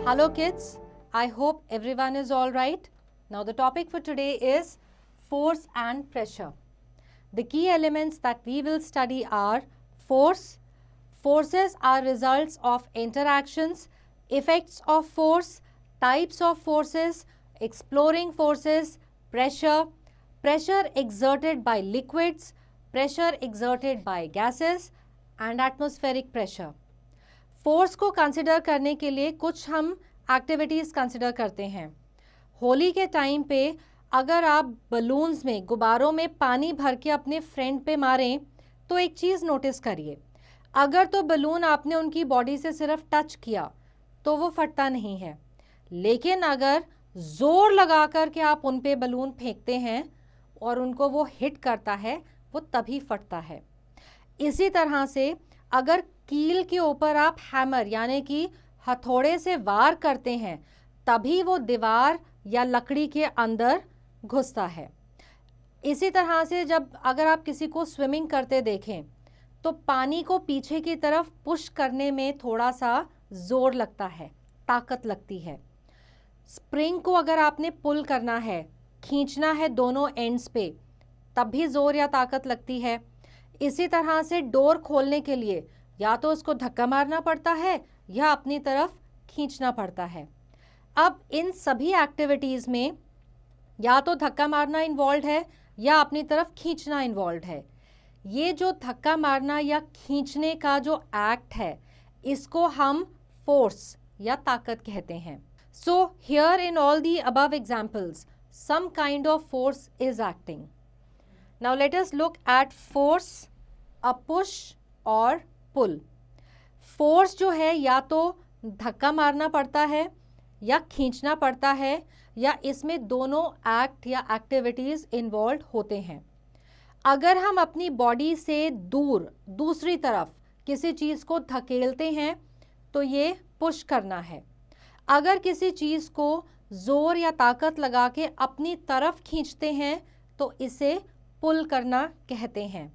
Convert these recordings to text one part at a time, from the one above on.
Hello kids, I hope everyone is all right. Now the topic for today is force and pressure. The key elements that we will study are force. Forces are results of interactions, effects of force, types of forces, exploring forces, pressure, pressure exerted by liquids, pressure exerted by gases and atmospheric pressure. Force को consider करने के लिए कुछ हम activities consider करते हैं. होली के time पे अगर आप बलून्स में गुब्बारों में पानी भर के अपने फ्रेंड पे मारें तो एक चीज़ नोटिस करिए, अगर तो बलून आपने उनकी बॉडी से सिर्फ टच किया तो वो फटता नहीं है, लेकिन अगर ज़ोर लगा कर के आप उन पे बलून फेंकते हैं और उनको वो हिट करता है वो तभी फटता है. इसी तरह से अगर कील के ऊपर आप हैमर यानी कि हथौड़े से वार करते हैं तभी वो दीवार या लकड़ी के अंदर घुसता है. इसी तरह से जब अगर आप किसी को स्विमिंग करते देखें तो पानी को पीछे की तरफ पुश करने में थोड़ा सा जोर लगता है, ताकत लगती है. स्प्रिंग को अगर आपने पुल करना है, खींचना है दोनों एंड्स पे, तब भी जोर या ताकत लगती है. इसी तरह से डोर खोलने के लिए या तो उसको धक्का मारना पड़ता है या अपनी तरफ खींचना पड़ता है. अब इन सभी एक्टिविटीज़ में या तो धक्का मारना इन्वॉल्व है या अपनी तरफ खींचना इन्वॉल्व है. ये जो धक्का मारना या खींचने का जो एक्ट है इसको हम फोर्स या ताकत कहते हैं. So here in all the above examples some kind of force is acting. Now let us look at force, a push or pull. Force जो है या तो धक्का मारना पड़ता है या खींचना पड़ता है या इसमें दोनों एक्ट या एक्टिविटीज़ इन्वॉल्व होते हैं. अगर हम अपनी बॉडी से दूर दूसरी तरफ किसी चीज़ को धकेलते हैं तो ये पुश करना है. अगर किसी चीज़ को ज़ोर या ताकत लगा के अपनी तरफ खींचते हैं तो इसे पुल करना कहते हैं.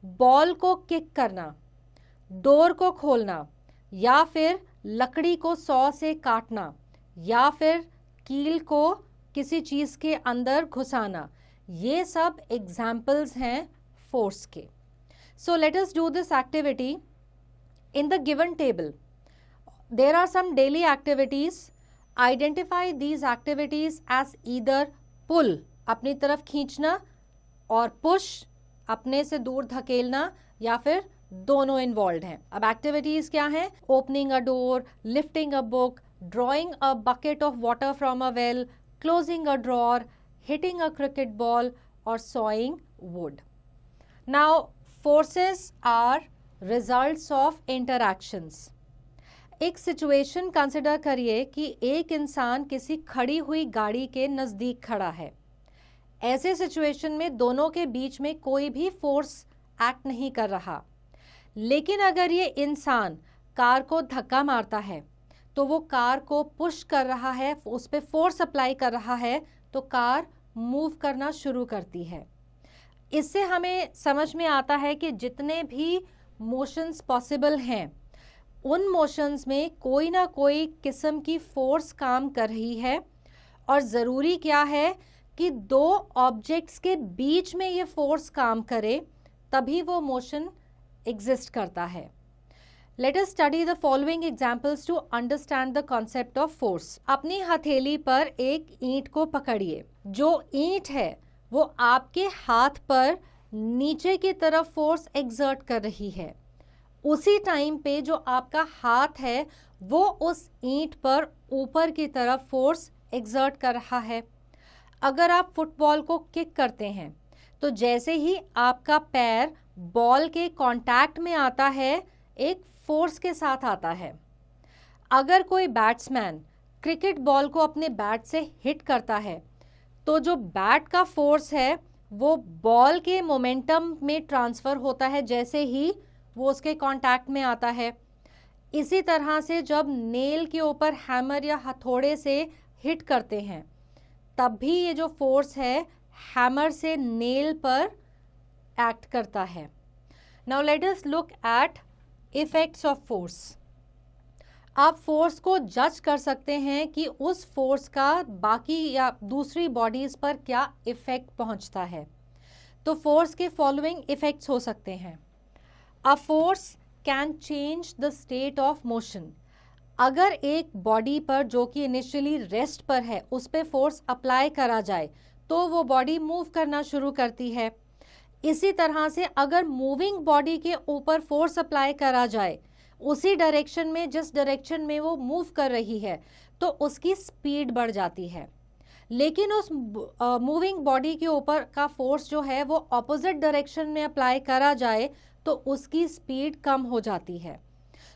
बॉल को किक करना, डोर को खोलना या फिर लकड़ी को सॉ से काटना या फिर कील को किसी चीज़ के अंदर घुसाना, ये सब एग्जाम्पल्स हैं फोर्स के. So let us do this activity. In the given table there are some daily activities. Identify these activities as either pull, अपनी तरफ खींचना, और पुश, अपने से दूर धकेलना, या फिर दोनों इन्वॉल्व हैं. अब एक्टिविटीज़ क्या हैं? Opening a door, lifting a book, drawing a bucket of water from a well, closing a drawer, hitting a cricket ball और sawing wood. Now forces are results of interactions. एक situation consider करिए कि एक इंसान किसी खड़ी हुई गाड़ी के नज़दीक खड़ा है. ऐसे सिचुएशन में दोनों के बीच में कोई भी फोर्स एक्ट नहीं कर रहा, लेकिन अगर ये इंसान कार को धक्का मारता है तो वो कार को पुश कर रहा है, उस पर फोर्स अप्लाई कर रहा है तो कार मूव करना शुरू करती है. इससे हमें समझ में आता है कि जितने भी मोशंस पॉसिबल हैं उन मोशंस में कोई ना कोई किस्म की फोर्स काम कर रही है. और ज़रूरी क्या है कि दो ऑब्जेक्ट्स के बीच में ये फोर्स काम करे तभी वो मोशन एग्जिस्ट करता है. Let us study the following examples to understand the concept of force. अपनी हथेली पर एक ईंट को पकड़िए. जो ईंट है वो आपके हाथ पर नीचे की तरफ फोर्स एग्जर्ट कर रही है. उसी टाइम पे जो आपका हाथ है वो उस ईंट पर ऊपर की तरफ फोर्स एग्जर्ट कर रहा है. अगर आप फुटबॉल को किक करते हैं तो जैसे ही आपका पैर बॉल के कांटेक्ट में आता है एक फोर्स के साथ आता है. अगर कोई बैट्समैन क्रिकेट बॉल को अपने बैट से हिट करता है तो जो बैट का फोर्स है वो बॉल के मोमेंटम में ट्रांसफ़र होता है जैसे ही वो उसके कांटेक्ट में आता है. इसी तरह से जब नेल के ऊपर हैमर या हथौड़े से हिट करते हैं तब भी ये जो फोर्स है हैमर से नेल पर एक्ट करता है. Now let us look eight effects of force. आप फोर्स को जज कर सकते हैं कि उस फोर्स का बाकी या दूसरी बॉडीज पर क्या इफेक्ट पहुंचता है। तो फोर्स के फॉलोइंग इफेक्ट्स हो सकते हैं। A force can change the state of motion. अगर एक बॉडी पर जो कि इनिशियली रेस्ट पर है उस पर फोर्स अप्लाई करा जाए तो वो बॉडी मूव करना शुरू करती है। इसी तरह से अगर मूविंग बॉडी के ऊपर फोर्स अप्लाई करा जाए उसी डायरेक्शन में जिस डायरेक्शन में वो मूव कर रही है तो उसकी स्पीड बढ़ जाती है। लेकिन उस मूविंग बॉडी के ऊपर का फोर्स जो है वो ऑपोजिट डायरेक्शन में अप्लाई करा जाए तो उसकी स्पीड कम हो जाती है।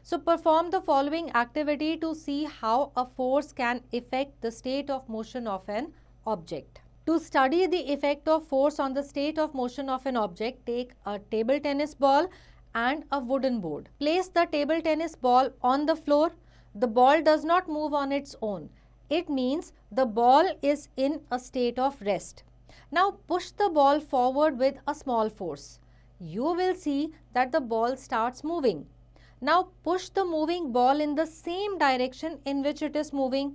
So perform the following activity to see how a force can affect the state of motion of an object. To study the effect of force on the state of motion of an object, take a table tennis ball and a wooden board. Place the table tennis ball on the floor. The ball does not move on its own. It means the ball is in a state of rest. Now push the ball forward with a small force. You will see that the ball starts moving. Now push the moving ball in the same direction in which it is moving.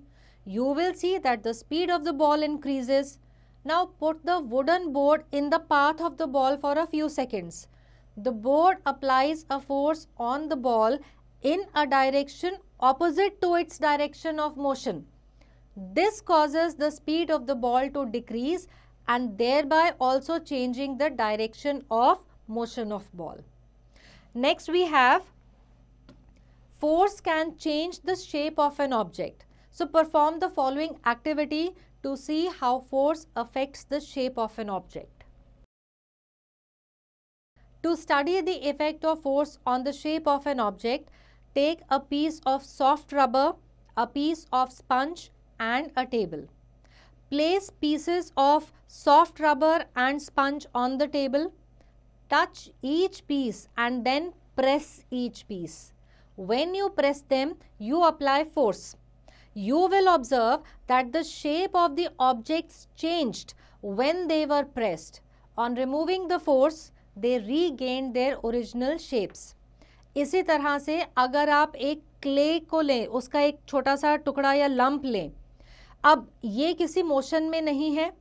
You will see that the speed of the ball increases. Now put the wooden board in the path of the ball for a few seconds. The board applies a force on the ball in a direction opposite to its direction of motion. This causes the speed of the ball to decrease and thereby also changing the direction of motion of ball. Next we have force can change the shape of an object. So perform the following activity to see how force affects the shape of an object. To study the effect of force on the shape of an object, take a piece of soft rubber, a piece of sponge and a table. Place pieces of soft rubber and sponge on the table. Touch each piece and then press each piece. When you press them, you apply force. You will observe that the shape of the objects changed when they were pressed. On removing the force, they regained their original shapes. इसी तरह से अगर आप एक clay को लें, उसका एक छोटा सा टुकड़ा या लंप लें, अब ये किसी मोशन में नहीं है,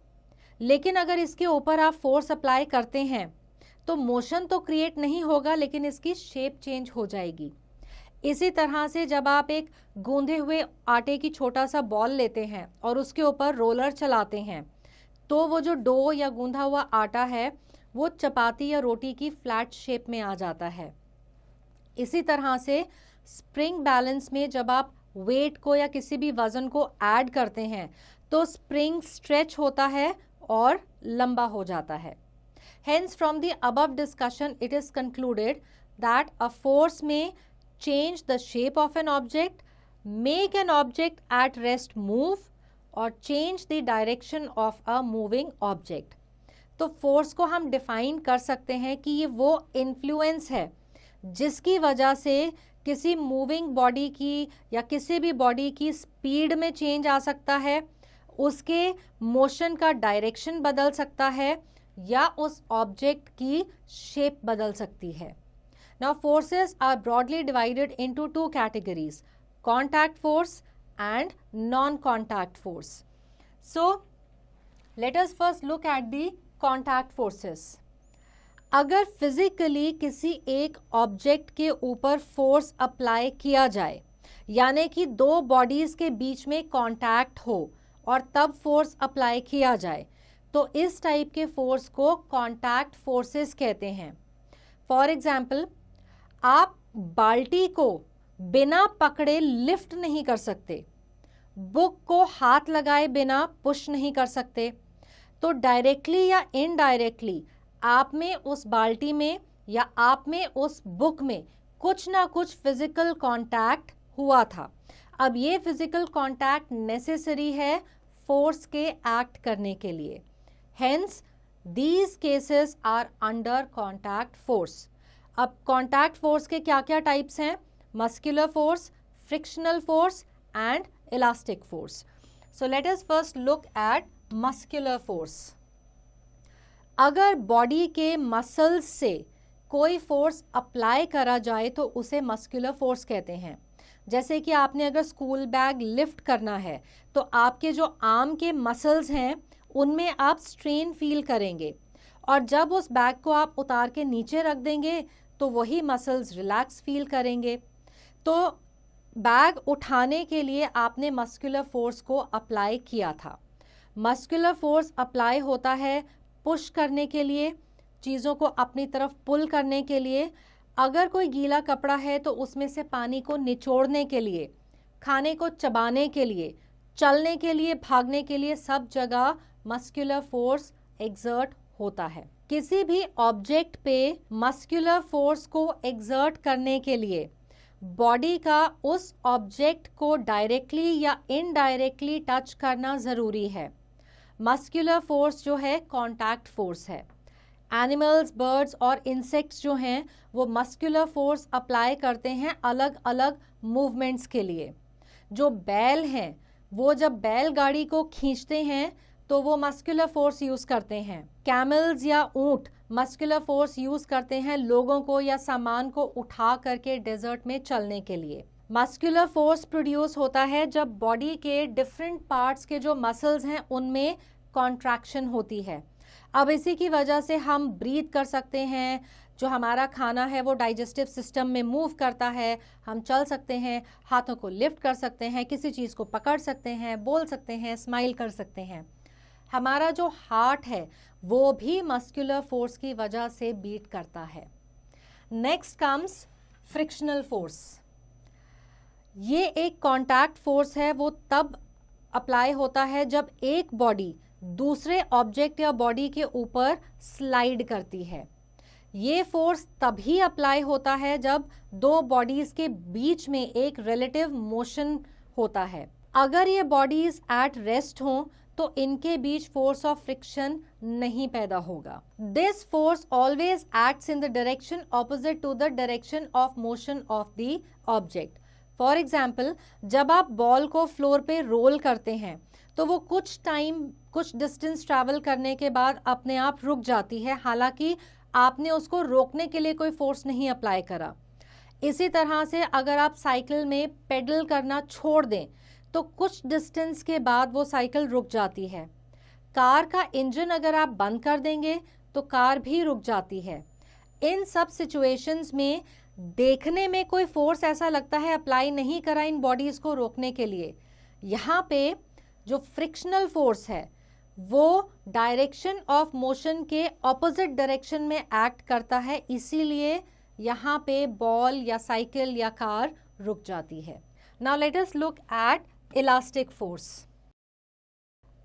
लेकिन अगर इसके ऊपर आप फोर्स अप्लाई करते हैं तो मोशन तो क्रिएट नहीं होगा लेकिन इसकी शेप चेंज हो जाएगी। इसी तरह से जब आप एक गूंधे हुए आटे की छोटा सा बॉल लेते हैं और उसके ऊपर रोलर चलाते हैं तो वो जो डो या गूंधा हुआ आटा है वो चपाती या रोटी की फ्लैट शेप में आ जाता है। इसी तरह से स्प्रिंग बैलेंस में जब आप वेट को या किसी भी वजन को ऐड करते हैं तो स्प्रिंग स्ट्रेच होता है और लंबा हो जाता है। Hence from the above discussion it is concluded that a force may change the shape of an object, make an object at rest move और change the direction of a moving object. तो force को हम define कर सकते हैं कि ये वो इन्फ्लुएंस है जिसकी वजह से किसी मूविंग बॉडी की या किसी भी बॉडी की स्पीड में चेंज आ सकता है, उसके मोशन का डायरेक्शन बदल सकता है या उस ऑब्जेक्ट की शेप बदल सकती है। Now forces are broadly divided into two categories, contact force and non-contact force. So let us first look at the contact forces. अगर फिजिकली किसी एक ऑब्जेक्ट के ऊपर फोर्स अप्लाई किया जाए यानी कि दो बॉडीज के बीच में कांटेक्ट हो और तब फोर्स अप्लाई किया जाए तो इस टाइप के फोर्स को कांटेक्ट फोर्सेस कहते हैं। फॉर एग्जाम्पल, आप बाल्टी को बिना पकड़े लिफ्ट नहीं कर सकते, बुक को हाथ लगाए बिना पुश नहीं कर सकते, तो डायरेक्टली या इनडायरेक्टली आप में उस बाल्टी में या आप में उस बुक में कुछ ना कुछ फिजिकल कांटेक्ट हुआ था। अब ये फिजिकल कांटेक्ट नेसेसरी है फोर्स के एक्ट करने के लिए। Hence these cases are under contact force. अब कांटेक्ट फोर्स के क्या क्या टाइप्स हैं? Muscular force, frictional force and elastic force. So let us first look at muscular force. अगर बॉडी के मसल्स से कोई फोर्स अप्लाई करा जाए तो उसे मस्कुलर फोर्स कहते हैं। जैसे कि आपने अगर स्कूल बैग लिफ्ट करना है तो आपके जो आर्म के मसल्स हैं उनमें आप स्ट्रेन फील करेंगे, और जब उस बैग को आप उतार के नीचे रख देंगे तो वही मसल्स रिलैक्स फील करेंगे। तो बैग उठाने के लिए आपने मस्कुलर फोर्स को अप्लाई किया था। मस्कुलर फोर्स अप्लाई होता है पुश करने के लिए, चीज़ों को अपनी तरफ पुल करने के लिए, अगर कोई गीला कपड़ा है तो उसमें से पानी को निचोड़ने के लिए, खाने को चबाने के लिए, चलने के लिए, भागने के लिए, सब जगह मस्कुलर फोर्स एक्सर्ट होता है। किसी भी ऑब्जेक्ट पे मस्कुलर फोर्स को एक्सर्ट करने के लिए बॉडी का उस ऑब्जेक्ट को डायरेक्टली या इनडायरेक्टली टच करना ज़रूरी है। मस्कुलर फोर्स जो है कॉन्टैक्ट फोर्स है। एनिमल्स, बर्ड्स और इंसेक्ट्स जो हैं वो मस्कुलर फोर्स अप्लाई करते हैं अलग अलग मूवमेंट्स के लिए। जो बैल हैं वो जब बैलगाड़ी को खींचते हैं तो वो मस्कुलर फोर्स यूज़ करते हैं। कैमल्स या ऊंट मस्कुलर फोर्स यूज़ करते हैं लोगों को या सामान को उठा करके डेजर्ट में चलने के लिए। मस्कुलर फोर्स प्रोड्यूस होता है जब बॉडी के डिफरेंट पार्ट्स के जो मसल्स हैं उनमें कॉन्ट्रैक्शन होती है। अब इसी की वजह से हम ब्रीथ कर सकते हैं, जो हमारा खाना है वो डाइजेस्टिव सिस्टम में मूव करता है, हम चल सकते हैं, हाथों को लिफ्ट कर सकते हैं, किसी चीज़ को पकड़ सकते हैं, बोल सकते हैं, स्माइल कर सकते हैं। हमारा जो हार्ट है वो भी मस्कुलर फोर्स की वजह से बीट करता है। Next comes frictional force. ये एक कॉन्टैक्ट फोर्स है, वो तब अप्लाई होता है जब एक बॉडी दूसरे ऑब्जेक्ट या बॉडी के ऊपर स्लाइड करती है। ये फोर्स तभी अप्लाई होता है जब दो बॉडीज के बीच में एक रिलेटिव मोशन होता है। अगर ये बॉडीज एट रेस्ट हों तो इनके बीच फोर्स ऑफ फ्रिक्शन नहीं पैदा होगा। This force always acts in the direction opposite to the direction of motion of the object. For example, जब आप बॉल को फ्लोर पे रोल करते हैं तो वो कुछ डिस्टेंस ट्रैवल करने के बाद अपने आप रुक जाती है, हालांकि आपने उसको रोकने के लिए कोई फोर्स नहीं अप्लाई करा। इसी तरह से अगर आप साइकिल में पेडल करना छोड़ दें तो कुछ डिस्टेंस के बाद वो साइकिल रुक जाती है। कार का इंजन अगर आप बंद कर देंगे तो कार भी रुक जाती है। इन सब सिचुएशंस में देखने में कोई फोर्स ऐसा लगता है अप्लाई नहीं करा इन बॉडीज को रोकने के लिए। यहाँ पे जो फ्रिक्शनल फोर्स है वो डायरेक्शन ऑफ मोशन के ऑपोजिट डायरेक्शन में एक्ट करता है, इसीलिए यहाँ पे बॉल या साइकिल या कार रुक जाती है। Now let us look eight elastic force.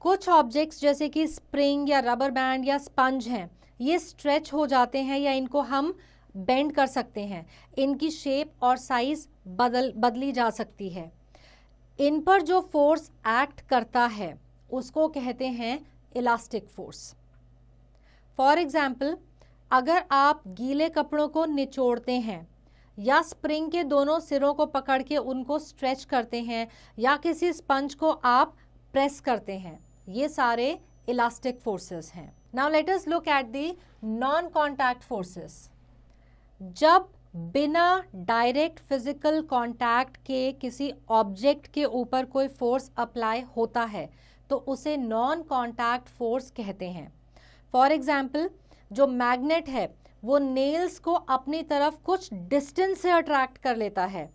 कुछ ऑब्जेक्ट्स जैसे कि स्प्रिंग या रबर बैंड या स्पंज हैं, ये स्ट्रेच हो जाते हैं या इनको हम बेंड कर सकते हैं। इनकी शेप और साइज बदली जा सकती है। इन पर जो फोर्स एक्ट करता है उसको कहते हैं इलास्टिक फोर्स। फॉर एग्जाम्पल, अगर आप गीले कपड़ों को निचोड़ते हैं या स्प्रिंग के दोनों सिरों को पकड़ के उनको स्ट्रेच करते हैं या किसी स्पंज को आप प्रेस करते हैं, ये सारे इलास्टिक फोर्सेस हैं। Now let us look at the non contact forces. जब बिना डायरेक्ट फिजिकल कांटेक्ट के किसी ऑब्जेक्ट के ऊपर कोई फोर्स अप्लाई होता है तो उसे नॉन कांटेक्ट फोर्स कहते हैं। फॉर एग्जाम्पल, जो मैग्नेट है वो नेल्स को अपनी तरफ कुछ डिस्टेंस से अट्रैक्ट कर लेता है,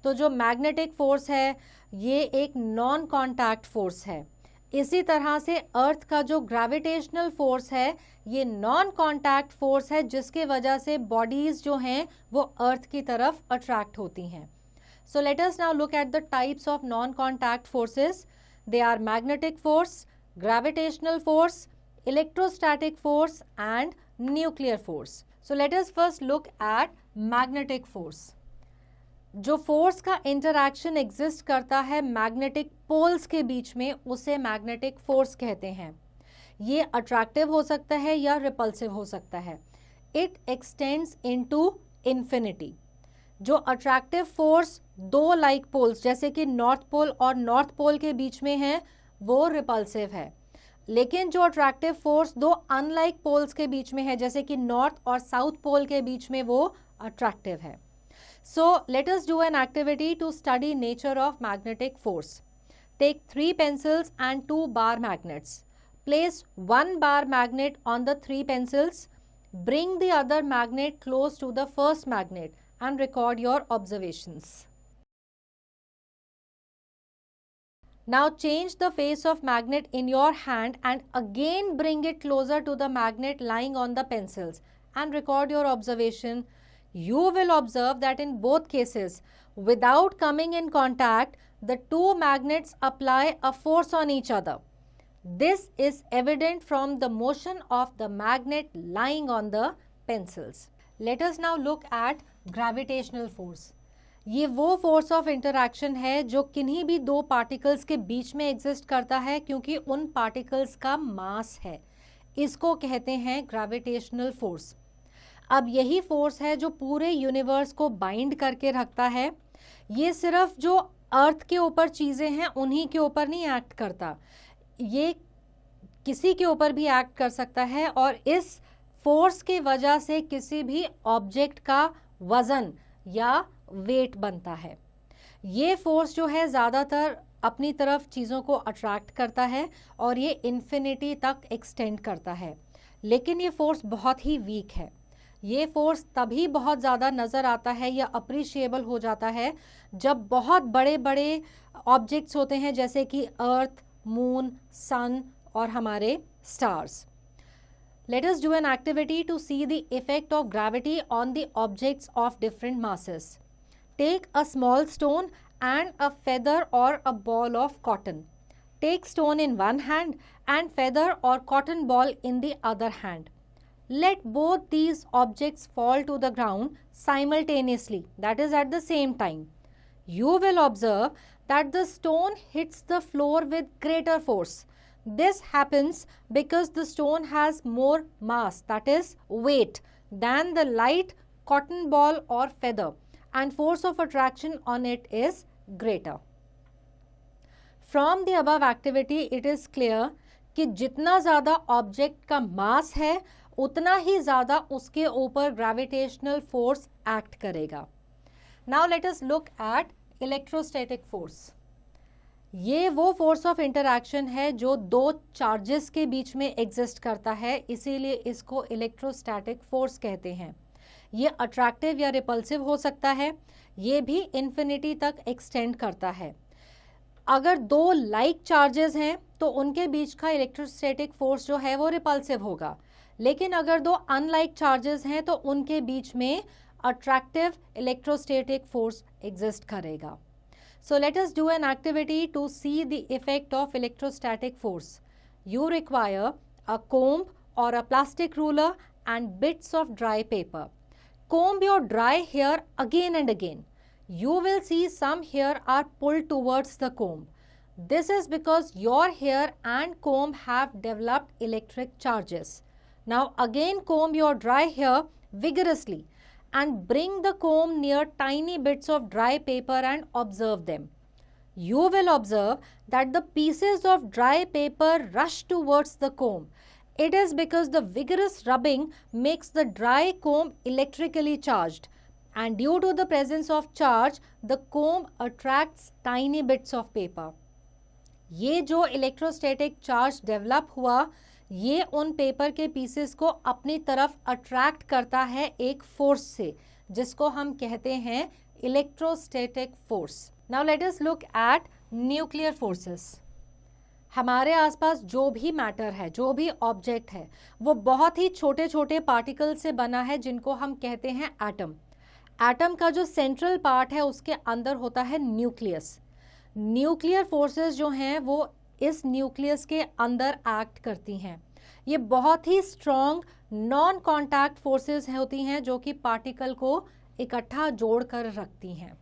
तो जो मैग्नेटिक फोर्स है ये एक नॉन कांटेक्ट फोर्स है। इसी तरह से अर्थ का जो ग्रेविटेशनल फोर्स है ये नॉन कांटेक्ट फोर्स है, जिसके वजह से बॉडीज जो हैं वो अर्थ की तरफ अट्रैक्ट होती हैं। So let us now look at the types of non contact forces. They are magnetic force, gravitational force, electrostatic force and nuclear force. So let us first look at magnetic force. जो force का interaction exist करता है magnetic poles के बीच में, उसे magnetic force कहते हैं। ये अट्रैक्टिव हो सकता है या रिपल्सिव हो सकता है। It extends into infinity. जो अट्रैक्टिव फोर्स दो लाइक पोल्स जैसे कि नॉर्थ पोल और नॉर्थ पोल के बीच में है वो रिपल्सिव है, लेकिन जो अट्रैक्टिव फोर्स दो अनलाइक पोल्स के बीच में है जैसे कि नॉर्थ और साउथ पोल के बीच में, वो अट्रैक्टिव है। So let us do an activity to study nature of magnetic force. Take 3 pencils and 2 bar magnets. Place 1 bar magnet on the 3 pencils. Bring the other magnet close to the first magnet and record your observations. Now change the face of magnet in your hand and again bring it closer to the magnet lying on the pencils and record your observation. You will observe that in both cases, without coming in contact, the 2 magnets apply a force on each other. This is evident from the motion of the magnet lying on the pencils. Let us now look at gravitational force. ये वो force of interaction है जो किन्हीं भी 2 particles के बीच में exist करता है क्योंकि उन पार्टिकल्स का मास है. इसको कहते हैं ग्रेविटेशनल फोर्स. अब यही फोर्स है जो पूरे यूनिवर्स को बाइंड करके रखता है. ये सिर्फ जो अर्थ के ऊपर चीज़ें हैं उन्हीं के ऊपर नहीं एक्ट करता, ये किसी के ऊपर भी एक्ट कर सकता है और इस फोर्स की वजह से किसी भी ऑब्जेक्ट का वज़न या वेट बनता है. ये फोर्स जो है ज़्यादातर अपनी तरफ चीज़ों को अट्रैक्ट करता है और ये इन्फिनिटी तक एक्सटेंड करता है. लेकिन ये फोर्स बहुत ही वीक है. ये फोर्स तभी बहुत ज़्यादा नज़र आता है या अप्रिशिएबल हो जाता है जब बहुत बड़े बड़े ऑब्जेक्ट्स होते हैं जैसे कि अर्थ, मून, सन और हमारे stars. Let us do an activity to see the effect of gravity on the objects of different masses. Take a small stone and a feather or a ball of cotton. Take stone in one hand and feather or cotton ball in the other hand. Let both these objects fall to the ground simultaneously, that is at the same time. You will observe that the stone hits the floor with greater force. This happens because the stone has more mass, that is weight, than the light cotton ball or feather, and force of attraction on it is greater. From the above activity, it is clear कि जितना ज़्यादा object का मास है उतना ही ज़्यादा उसके ऊपर gravitational force act करेगा. Now let us look eight electrostatic force. ये वो फोर्स ऑफ इंटरैक्शन है जो 2 चार्जेस के बीच में एग्जिस्ट करता है, इसीलिए इसको इलेक्ट्रोस्टैटिक फोर्स कहते हैं. ये अट्रैक्टिव या रिपल्सिव हो सकता है. ये भी इन्फिनिटी तक एक्सटेंड करता है. अगर 2 लाइक चार्जेस हैं तो उनके बीच का इलेक्ट्रोस्टैटिक फोर्स जो है वो रिपल्सिव होगा. लेकिन अगर 2 अनलाइक चार्जेस हैं तो उनके बीच में अट्रैक्टिव इलेक्ट्रोस्टैटिक फोर्स एग्जिस्ट करेगा. So let us do an activity to see the effect of electrostatic force. You require a comb or a plastic ruler and bits of dry paper. Comb your dry hair again and again. You will see some hair are pulled towards the comb. This is because your hair and comb have developed electric charges. Now again comb your dry hair vigorously and bring the comb near tiny bits of dry paper and observe them. You will observe that the pieces of dry paper rush towards the comb. It is because the vigorous rubbing makes the dry comb electrically charged, and due to the presence of charge, the comb attracts tiny bits of paper. ये जो electrostatic charge develop हुआ, ये उन paper के pieces को अपनी तरफ attract करता है एक फोर्स से, जिसको हम कहते हैं electrostatic force. Now let us look eight nuclear forces. हमारे आसपास जो भी मैटर है, जो भी ऑब्जेक्ट है, वो बहुत ही छोटे छोटे पार्टिकल से बना है जिनको हम कहते हैं एटम. एटम का जो सेंट्रल पार्ट है उसके अंदर होता है न्यूक्लियस. न्यूक्लियर फोर्सेस जो हैं वो इस न्यूक्लियस के अंदर एक्ट करती हैं. ये बहुत ही स्ट्रॉन्ग नॉन कॉन्टैक्ट फोर्सेस होती हैं जो कि पार्टिकल को इकट्ठा जोड़ कर रखती हैं.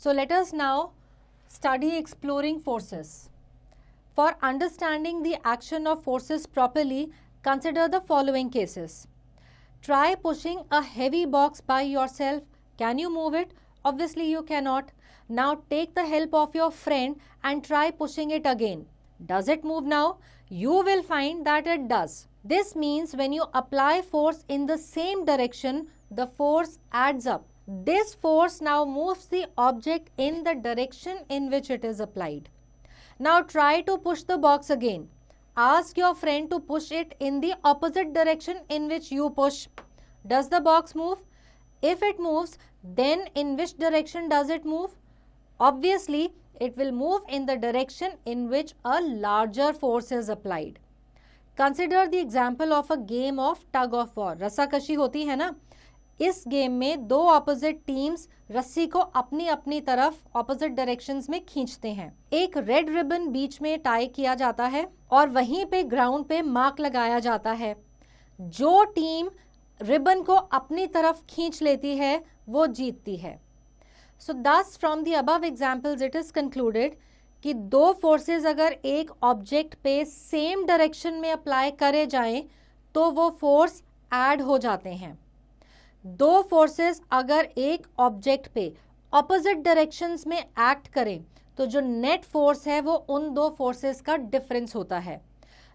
So let us now study exploring forces. For understanding the action of forces properly, consider the following cases. Try pushing a heavy box by yourself. Can you move it? Obviously you cannot. Now take the help of your friend and try pushing it again. Does it move now? You will find that it does. This means when you apply force in the same direction, the force adds up. This force now moves the object in the direction in which it is applied. Now try to push the box again. Ask your friend to push it in the opposite direction in which you push. Does the box move? If it moves, then in which direction does it move? Obviously, it will move in the direction in which a larger force is applied. Consider the example of a game of tug of war. रस्साकशी होती है ना? इस game में दो opposite teams रस्सी को अपनी अपनी तरफ ऑपोजिट डायरेक्शंस में खींचते हैं. एक रेड रिबन बीच में टाई किया जाता है और वहीं पे ग्राउंड पे मार्क लगाया जाता है. जो टीम रिबन को अपनी तरफ खींच लेती है वो जीतती है. सो दस from the above examples it is concluded कि दो फोर्सेस अगर एक ऑब्जेक्ट पे सेम डायरेक्शन में अप्लाई करे जाएं तो वो फोर्स ऐड हो जाते हैं. दो फोर्सेस अगर एक ऑब्जेक्ट पे ऑपोजिट डायरेक्शंस में एक्ट करें तो जो नेट फोर्स है वो उन दो फोर्सेस का डिफरेंस होता है.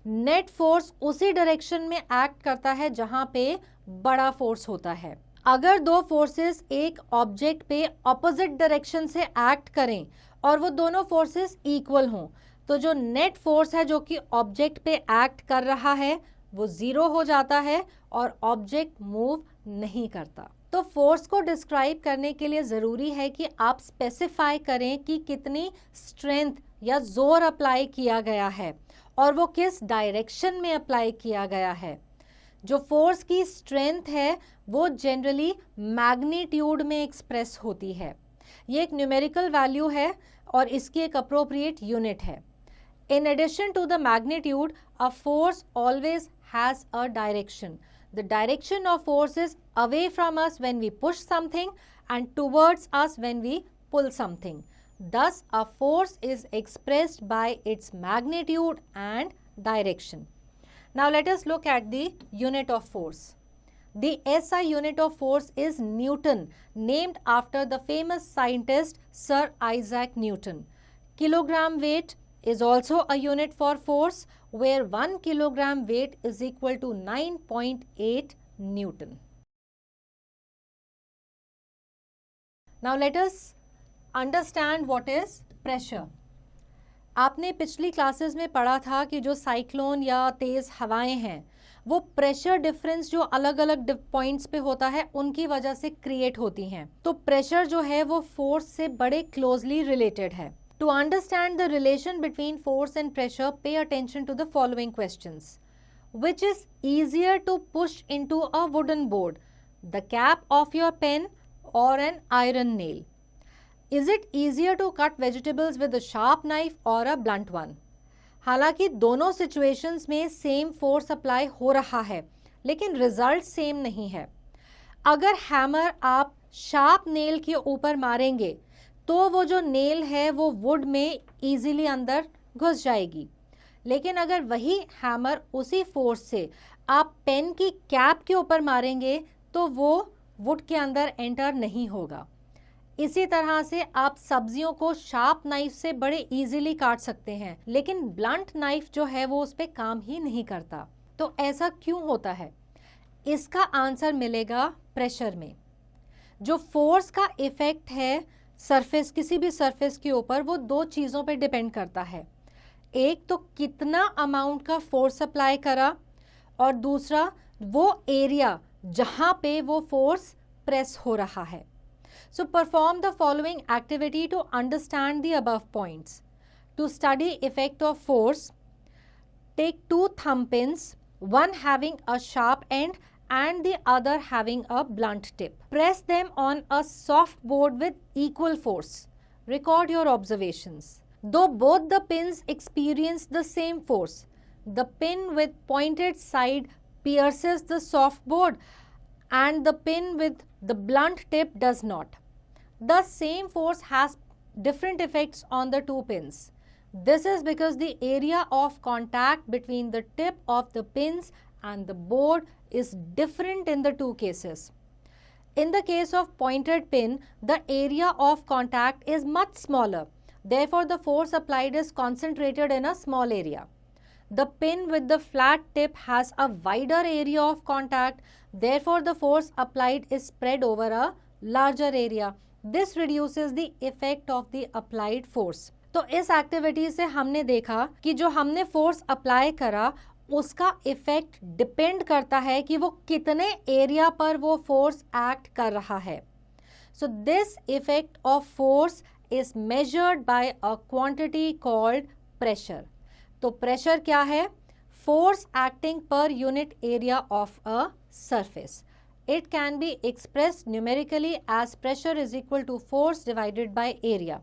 नेट फोर्स उसी डायरेक्शन में एक्ट करता है जहां पे बड़ा फोर्स होता है. अगर दो फोर्सेस एक ऑब्जेक्ट पे ऑपोजिट डायरेक्शन से एक्ट करें और वो दोनों फोर्सेस इक्वल हों तो जो नेट फोर्स है जो कि ऑब्जेक्ट पे एक्ट कर रहा है वो जीरो हो जाता है और ऑब्जेक्ट मूव नहीं करता. तो फोर्स को डिस्क्राइब करने के लिए ज़रूरी है कि आप स्पेसिफाई करें कि कितनी स्ट्रेंथ या जोर अप्लाई किया गया है और वो किस डायरेक्शन में अप्लाई किया गया है. जो फोर्स की स्ट्रेंथ है वो जनरली मैग्नीट्यूड में एक्सप्रेस होती है. ये एक न्यूमेरिकल वैल्यू है और इसकी एक अप्रोप्रिएट यूनिट है. In addition to the magnitude, a force always has a direction. The direction of force is away from us when we push something and towards us when we pull something. Thus, a force is expressed by its magnitude and direction. Now, let us look at the unit of force. The SI unit of force is Newton, named after the famous scientist Sir Isaac Newton. Kilogram weight is also a unit for force, where 1 kilogram weight is equal to 9.8 Newton. Now let us understand what is pressure. आपने पिछली classes में पढ़ा था कि जो cyclone या तेज़ हवाएं हैं वो प्रेशर डिफरेंस जो अलग अलग पॉइंट्स पे होता है उनकी वजह से क्रिएट होती हैं. तो प्रेशर जो है वो फोर्स से बड़े क्लोजली रिलेटेड है. To understand the relation between force and pressure, pay attention to the following questions. Which is easier to push into a wooden board, the cap of your pen or an iron nail? Is it easier to cut vegetables with a sharp knife or a blunt one? हालांकि दोनों situations में same force apply हो रहा है, लेकिन result same नहीं है. अगर hammer आप sharp nail के ऊपर मारेंगे तो वो जो नेल है वो वुड में इजीली अंदर घुस जाएगी. लेकिन अगर वही हैमर उसी फोर्स से आप पेन की कैप के ऊपर मारेंगे तो वो वुड के अंदर एंटर नहीं होगा. इसी तरह से आप सब्जियों को शार्प नाइफ से बड़े इजीली काट सकते हैं, लेकिन ब्लंट नाइफ जो है वो उस पर काम ही नहीं करता. तो ऐसा क्यों होता है? इसका आंसर मिलेगा प्रेशर में. जो फोर्स का इफेक्ट है सरफेस, किसी भी सरफेस के ऊपर, वो दो चीज़ों पे डिपेंड करता है. एक तो कितना अमाउंट का फोर्स अप्लाई करा और दूसरा वो एरिया जहाँ पे वो फोर्स प्रेस हो रहा है. So perform the following activity to understand the above points. To study effect of force, take 2 thumb pins, one having a sharp end and the other having a blunt tip. Press them on a soft board with equal force. Record your observations. Though both the pins experience the same force, the pin with pointed side pierces the soft board and the pin with the blunt tip does not. The same force has different effects on the two pins. This is because the area of contact between the tip of the pins and the board is different in the two cases. In the case of pointed pin, the area of contact is much smaller. Therefore, the force applied is concentrated in a small area. The pin with the flat tip has a wider area of contact, therefore the force applied is spread over a larger area. This reduces the effect of the applied force. तो इस activity से हमने देखा कि जो हमने force apply करा उसका इफेक्ट डिपेंड करता है कि वो कितने एरिया पर वो फोर्स एक्ट कर रहा है. So this effect of force is measured by a quantity called pressure. तो प्रेशर क्या है? Force acting per unit area of a surface. It can be expressed numerically as pressure is equal to force divided by area.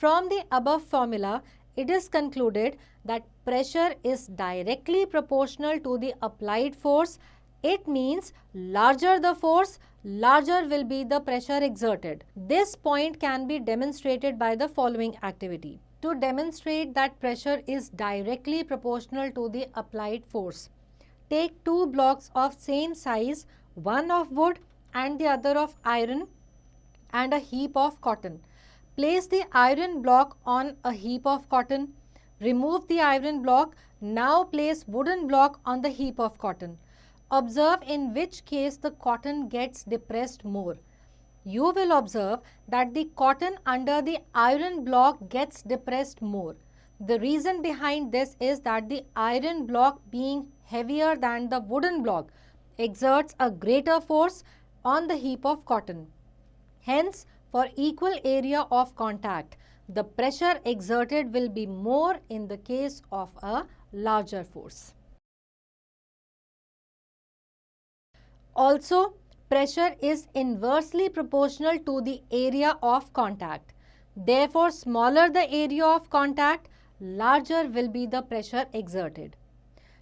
From the above formula, it is concluded that pressure is directly proportional to the applied force. It means larger the force, larger will be the pressure exerted. This point can be demonstrated by the following activity. To demonstrate that pressure is directly proportional to the applied force, take two blocks of same size, one of wood and the other of iron, and a heap of cotton. Place the iron block on a heap of cotton. Remove the iron block. Now place wooden block on the heap of cotton. Observe in which case the cotton gets depressed more. You will observe that the cotton under the iron block gets depressed more. The reason behind this is that the iron block, being heavier than the wooden block, exerts a greater force on the heap of cotton. Hence, for equal area of contact, the pressure exerted will be more in the case of a larger force. Also, pressure is inversely proportional to the area of contact. Therefore, smaller the area of contact, larger will be the pressure exerted.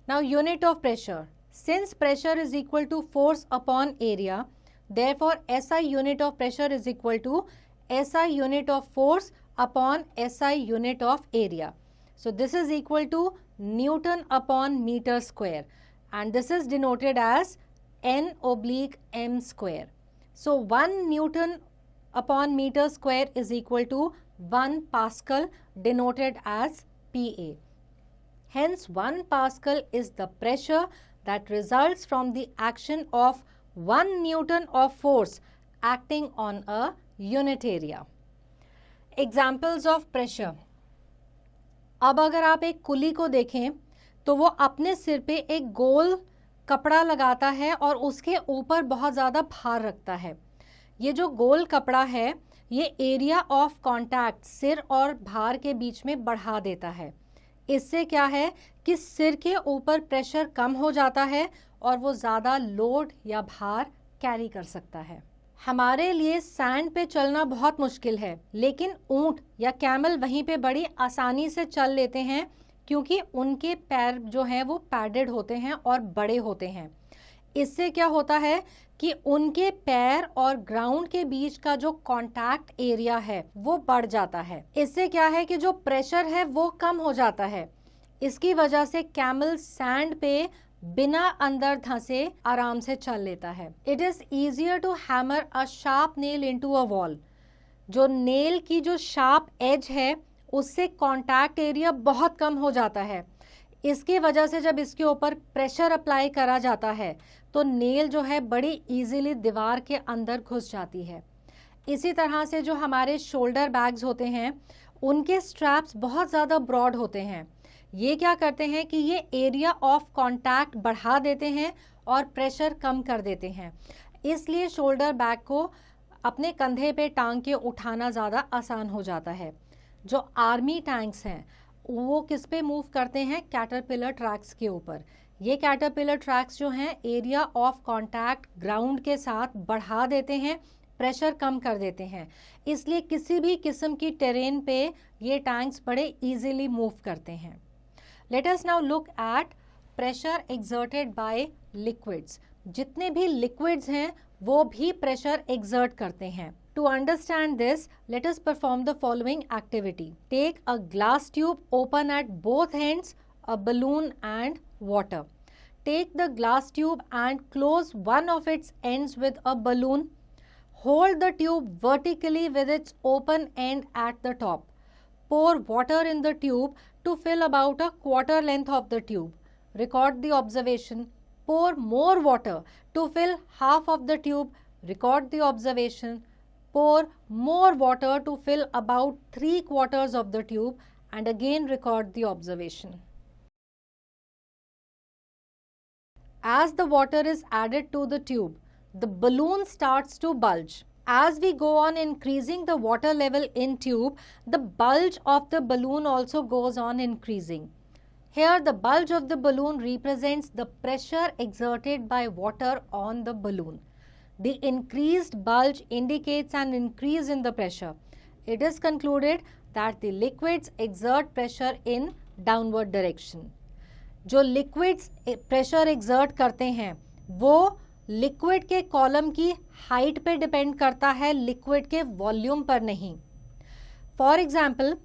Now, unit of pressure. Since pressure is equal to force upon area, therefore SI unit of pressure is equal to SI unit of force upon SI unit of area. So, this is equal to Newton upon meter square, and this is denoted as N/m square. So, 1 Newton upon meter square is equal to 1 Pascal, denoted as PA. Hence, 1 Pascal is the pressure that results from the action of 1 Newton of force acting on a unit area. Examples of pressure. अब अगर आप एक कुली को देखें तो वो अपने सिर पे एक गोल कपड़ा लगाता है और उसके ऊपर बहुत ज़्यादा भार रखता है. ये जो गोल कपड़ा है ये एरिया ऑफ कॉन्टैक्ट सिर और भार के बीच में बढ़ा देता है. इससे क्या है कि सिर के ऊपर प्रेशर कम हो जाता है और वो ज़्यादा लोड या भार कैरी कर सकता है. हमारे लिए सैंड पे चलना बहुत मुश्किल है, लेकिन ऊंट या कैमल वहीं पे बड़ी आसानी से चल लेते हैं क्योंकि उनके पैर जो हैं वो पैडेड होते हैं और बड़े होते हैं. इससे क्या होता है कि उनके पैर और ग्राउंड के बीच का जो कांटेक्ट एरिया है वो बढ़ जाता है. इससे क्या है कि जो प्रेशर है वो कम हो जाता है. इसकी वजह से कैमल सैंड पे बिना अंदर धंसे आराम से चल लेता है. It is easier to hammer a sharp nail into a wall. जो नेल की जो शार्प एज है उससे कांटेक्ट एरिया बहुत कम हो जाता है. इसकी वजह से जब इसके ऊपर प्रेशर अप्लाई करा जाता है तो नेल जो है बड़ी इजीली दीवार के अंदर घुस जाती है. इसी तरह से जो हमारे शोल्डर बैग्स होते हैं उनके स्ट्रैप्स बहुत ज़्यादा ब्रॉड होते हैं. ये क्या करते हैं कि ये एरिया ऑफ कांटेक्ट बढ़ा देते हैं और प्रेशर कम कर देते हैं. इसलिए शोल्डर बैग को अपने कंधे पे टांग के उठाना ज़्यादा आसान हो जाता है. जो आर्मी टैंक्स हैं वो किस पे मूव करते हैं? कैटरपिलर ट्रैक्स के ऊपर. ये कैटरपिलर ट्रैक्स जो हैं एरिया ऑफ कांटेक्ट ग्राउंड के साथ बढ़ा देते हैं, प्रेशर कम कर देते हैं. इसलिए किसी भी किस्म की टेरेन पे ये टैंक्स बड़े इजीली मूव करते हैं. Late us now look at pressure exerted bye liquids. जितने भी लिक्विड्स हैं वो भी प्रेशर एक्सर्ट करते हैं. To understand this, let us perform the following activity. Take a glass tube, open at both ends, a balloon and water. Take the glass tube and close one of its ends with a balloon. Hold the tube vertically with its open end at the top. Pour water in the tube to fill about a quarter length of the tube. Record the observation. Pour more water to fill half of the tube. Record the observation. Pour more water to fill about 3/4 of the tube, and again record the observation. As the water is added to the tube, the balloon starts to bulge. As we go on increasing the water level in tube, the bulge of the balloon also goes on increasing. Here the bulge of the balloon represents the pressure exerted by water on the balloon. The increased bulge indicates an increase in the pressure. It is concluded that the liquids exert pressure in downward direction. जो liquids pressure exert करते हैं वो liquid के column की height पे depend करता है, liquid के वॉल्यूम पर नहीं. फॉर एग्जाम्पल,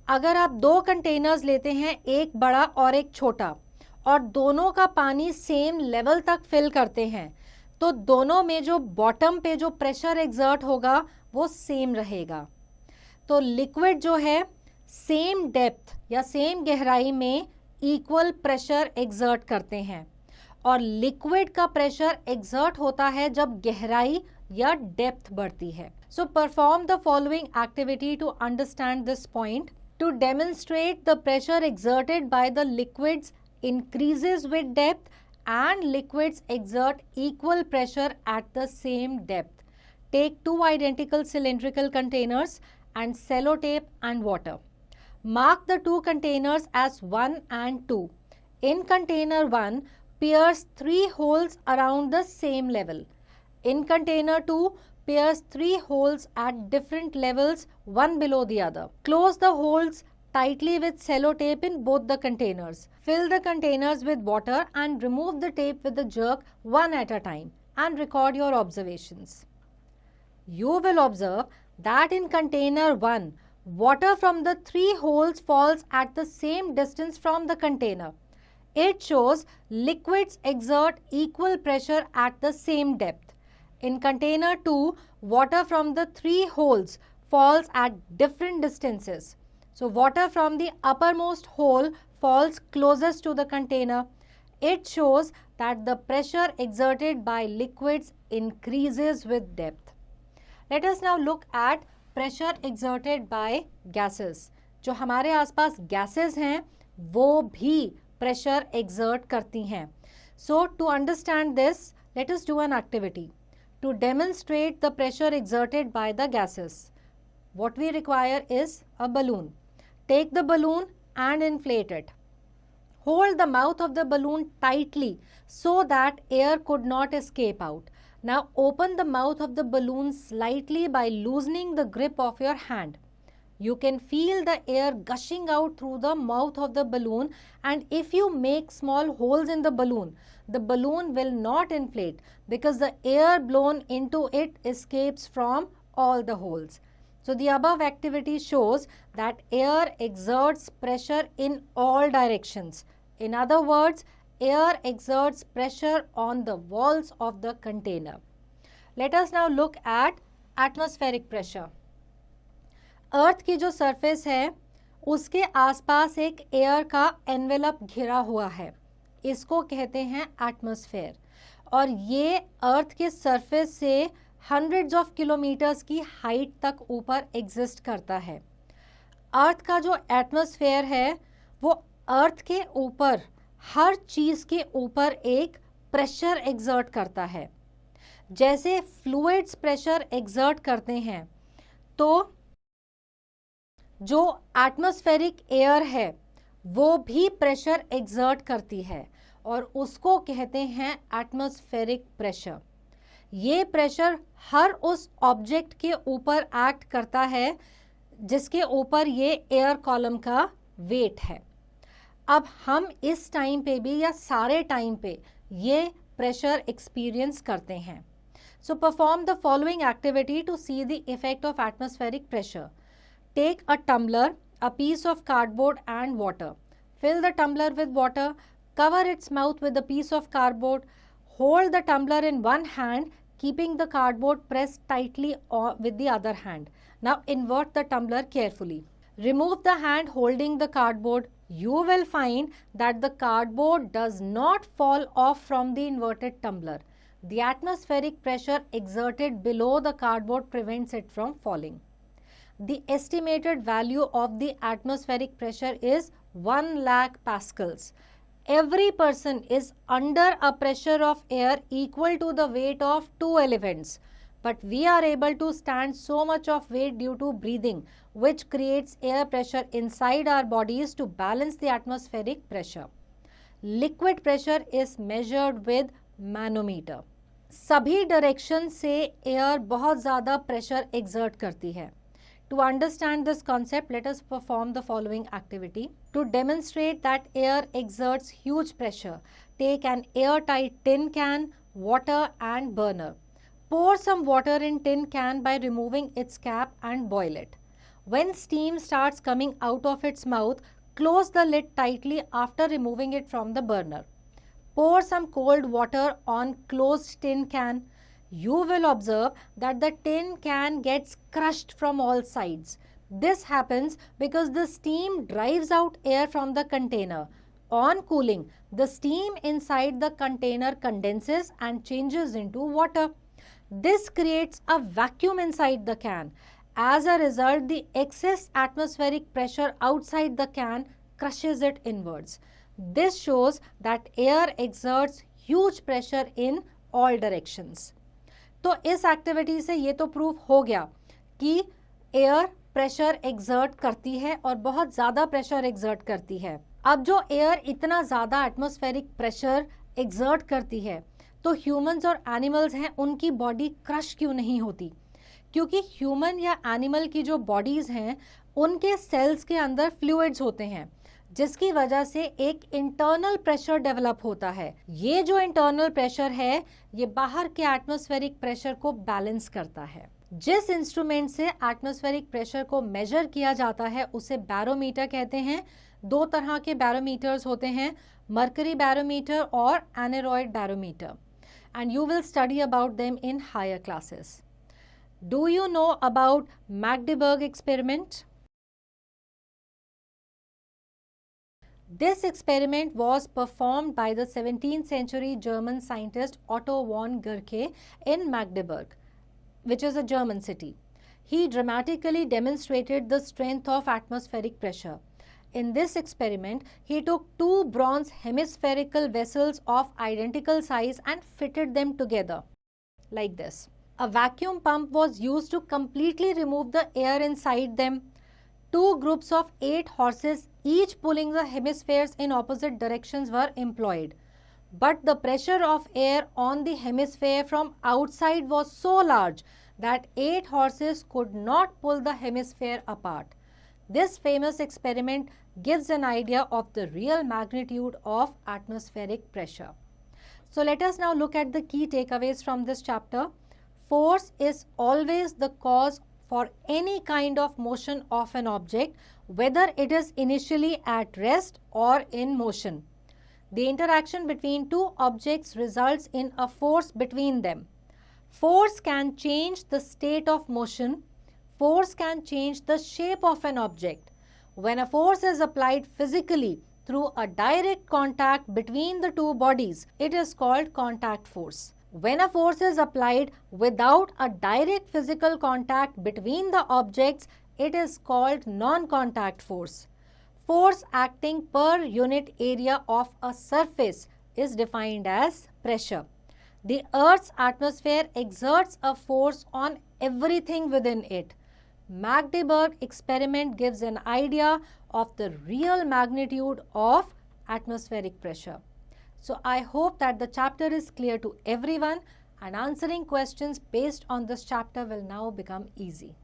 अगर आप 2 कंटेनर्स लेते हैं, एक बड़ा और एक छोटा, और दोनों का पानी सेम लेवल तक फिल करते हैं, तो दोनों में जो बॉटम पे जो प्रेशर एक्सर्ट होगा वो सेम रहेगा. तो लिक्विड जो है सेम डेप्थ या सेम गहराई में इक्वल प्रेशर एक्सर्ट करते हैं, और लिक्विड का प्रेशर एक्सर्ट होता है जब गहराई या डेप्थ बढ़ती है. So perform the following activity to understand this point. To demonstrate the pressure exerted by the liquids increases with depth and liquids exert equal pressure at the same depth. Take 2 identical cylindrical containers and sellotape and water. Mark the 2 containers as 1 and 2. In container 1, pierce 3 holes around the same level. In container 2, pierce 3 holes at different levels, one below the other. Close the holes tightly with sellotape in both the containers. Fill the containers with water and remove the tape with a jerk one at a time, and record your observations. You will observe that in container 1, water from the 3 holes falls at the same distance from the container. It shows liquids exert equal pressure at the same depth. In container 2, water from the 3 holes falls at different distances. So water from the uppermost hole falls closest to the container. It shows that the pressure exerted by liquids increases with depth. Let us now look at pressure exerted by gases. जो हमारे आसपास gases हैं वो भी pressure exert करती हैं. So to understand this, let us do an activity to demonstrate the pressure exerted by the gases. What we require is a balloon. Take the balloon and inflate it. Hold the mouth of the balloon tightly so that air could not escape out. Now open the mouth of the balloon slightly by loosening the grip of your hand. You can feel the air gushing out through the mouth of the balloon, and if you make small holes in the balloon will not inflate because the air blown into it escapes from all the holes. So the above activity shows that air exerts pressure in all directions. In other words, air exerts pressure on the walls of the container. Let us now look at atmospheric pressure. अर्थ की जो surface है उसके आसपास एक air का envelope घिरा हुआ है, इसको कहते हैं एटमॉस्फेयर, और ये अर्थ के सरफेस से हंड्रेड्स ऑफ किलोमीटर्स की हाइट तक ऊपर एग्जिस्ट करता है. अर्थ का जो एटमॉस्फेयर है वो अर्थ के ऊपर हर चीज़ के ऊपर एक प्रेशर एक्सर्ट करता है. जैसे फ्लूइड्स प्रेशर एक्सर्ट करते हैं, तो जो एटमॉस्फेरिक एयर है वो भी प्रेशर एक्सर्ट करती है और उसको कहते हैं एटमॉस्फेरिक प्रेशर. ये प्रेशर हर उस ऑब्जेक्ट के ऊपर एक्ट करता है जिसके ऊपर ये एयर कॉलम का वेट है. अब हम इस टाइम पे भी या सारे टाइम पे ये प्रेशर एक्सपीरियंस करते हैं. So perform the following activity to see the effect of atmospheric pressure. Take a tumbler, a piece of cardboard and water. Fill the tumbler with water. Cover its mouth with a piece of cardboard. Hold the tumbler in one hand, keeping the cardboard pressed tightly with the other hand. Now invert the tumbler carefully. Remove the hand holding the cardboard. you will find that the cardboard does not fall off from the inverted tumbler. The atmospheric pressure exerted below the cardboard prevents it from falling. The estimated value of the atmospheric pressure is 1 lakh pascals. Every person is under a pressure of air equal to the weight of 2 elephants. But we are able to stand so much of weight due to breathing, which creates air pressure inside our bodies to balance the atmospheric pressure. Liquid pressure is measured with manometer. सभी direction से air बहुत ज़्यादा pressure exert करती है. To understand this concept, let us perform the following activity. To demonstrate that air exerts huge pressure, take an airtight tin can, water and burner. Pour some water in tin can by removing its cap and boil it. When steam starts coming out of its mouth, close the lid tightly after removing it from the burner. Pour some cold water on closed tin can. You will observe that the tin can gets crushed from all sides. This happens because the steam drives out air from the container. On cooling, the steam inside the container condenses and changes into water. This creates a vacuum inside the can. As a result, the excess atmospheric pressure outside the can crushes it inwards. This shows that air exerts huge pressure in all directions. तो इस activity से ये तो proof हो गया कि air pressure exert करती है और बहुत ज़्यादा प्रेशर एक्सर्ट करती है. अब जो एयर इतना ज़्यादा एटमॉस्फेरिक प्रेशर एक्सर्ट करती है तो ह्यूमंस और एनिमल्स हैं उनकी बॉडी क्रश क्यों नहीं होती? क्योंकि ह्यूमन या एनिमल की जो बॉडीज़ हैं उनके सेल्स के अंदर फ्लूइड्स होते हैं जिसकी वजह से एक इंटरनल प्रेशर डेवलप होता है. ये जो इंटरनल प्रेशर है ये बाहर के एटमॉस्फेरिक प्रेशर को बैलेंस करता है. जिस इंस्ट्रूमेंट से एटमॉस्फेरिक प्रेशर को मेजर किया जाता है उसे बैरोमीटर कहते हैं. 2 तरह के बैरोमीटर्स होते हैं, मर्करी बैरोमीटर और aneroid barometer, and you will study about them in higher classes. Do you know about Magdeburg experiment? This experiment was performed by the 17th century German scientist Otto von Guericke in Magdeburg, which is a German city. He dramatically demonstrated the strength of atmospheric pressure. In this experiment, he took 2 bronze hemispherical vessels of identical size and fitted them together like this. A vacuum pump was used to completely remove the air inside them. 2 groups of 8 horses, each pulling the hemispheres in opposite directions, were employed. But the pressure of air on the hemisphere from outside was so large that 8 horses could not pull the hemisphere apart. This famous experiment gives an idea of the real magnitude of atmospheric pressure. So let us now look at the key takeaways from this chapter. Force is always the cause for any kind of motion of an object, whether it is initially at rest or in motion. The interaction between 2 objects results in a force between them. Force can change the state of motion. Force can change the shape of an object. When a force is applied physically through a direct contact between the 2 bodies, it is called contact force. When a force is applied without a direct physical contact between the objects, it is called non-contact force. Force acting per unit area of a surface is defined as pressure. The Earth's atmosphere exerts a force on everything within it. Magdeburg experiment gives an idea of the real magnitude of atmospheric pressure. So I hope that the chapter is clear to everyone and answering questions based on this chapter will now become easy.